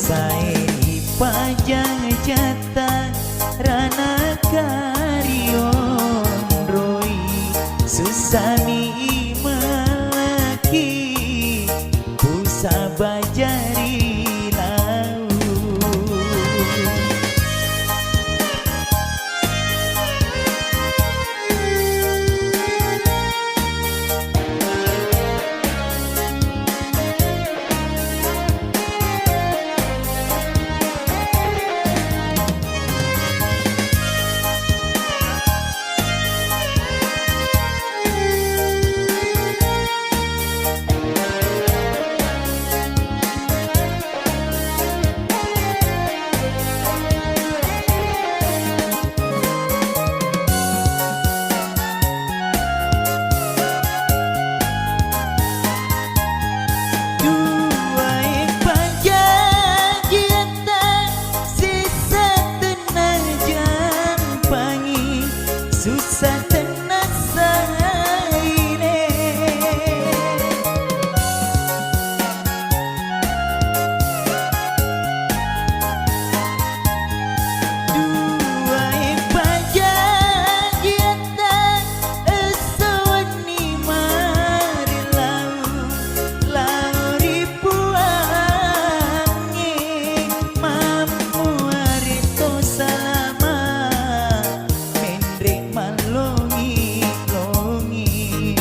Sairi pajang jata rana karion roi susami melaki busa bajari lau. Susah tenang saire dua pajak kita esoni mari lau ribuannya mampu arito salama mendrik malongi longi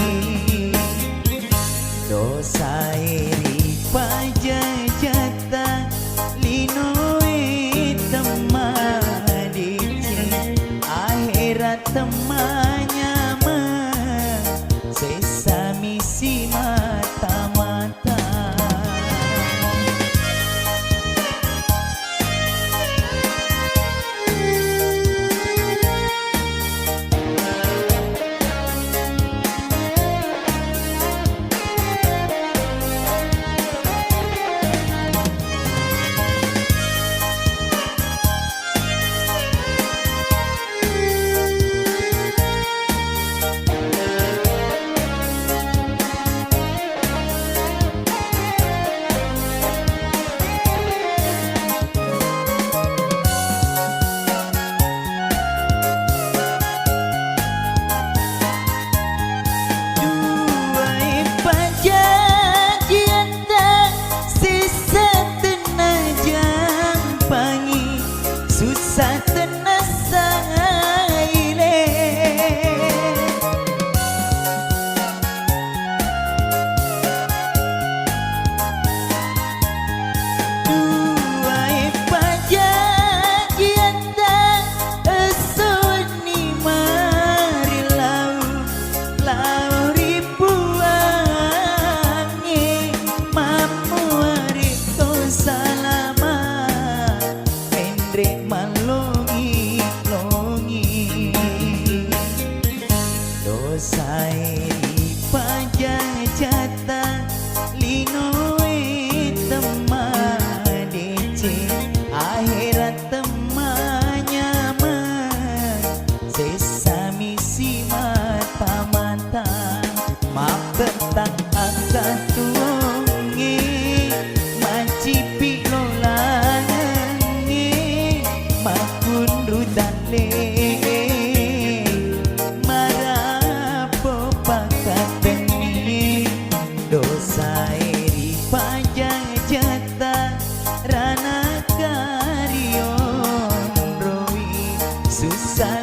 dosairi pajajata linoe temadice akhirat temanya sesami si mata-mata. Susah tenang saire dua pajak kita esoni mari lau ribuannya mampu arito salama mendrik malongi longi dosairi pajak jata linoe temadice akhirat temanya sesami si mata-mata maaf tentang angka tuongi macipi lolangi makun rudale marapo pakateni dosairi pajang jata rana karion roi susah